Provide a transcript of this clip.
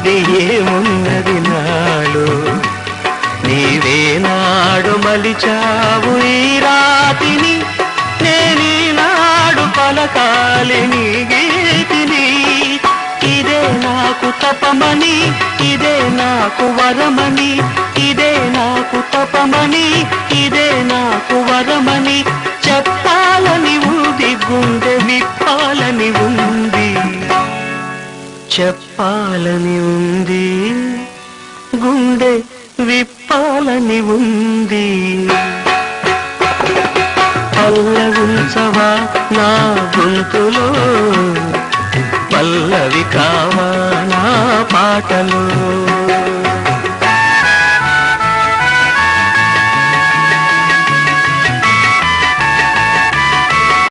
మరి ఏమున్నది నాడు నీవేనాడు మలిచావు ఈ రాతిని నేనీనాడు పలకాలి నీ గీతిని ఇదే నాకు తపమని ఇదే నాకు వరమని ఇదే నాకు తపమని ఇదే నాకు వరమని చెప్పాలని ఉంది గుండె విప్పాలని ఉంది చెప్పాలని ఉంది గుండె విప్పాలని ఉంది పల్లవించవా నా గొంతులో పల్లవి కావా నా పాటలో